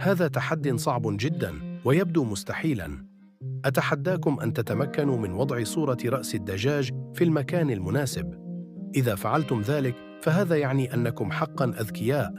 هذا تحدٍ صعب جداً ويبدو مستحيلاً. أتحداكم أن تتمكنوا من وضع صورة رأس الدجاج في المكان المناسب. إذا فعلتم ذلك، فهذا يعني أنكم حقاً أذكياء.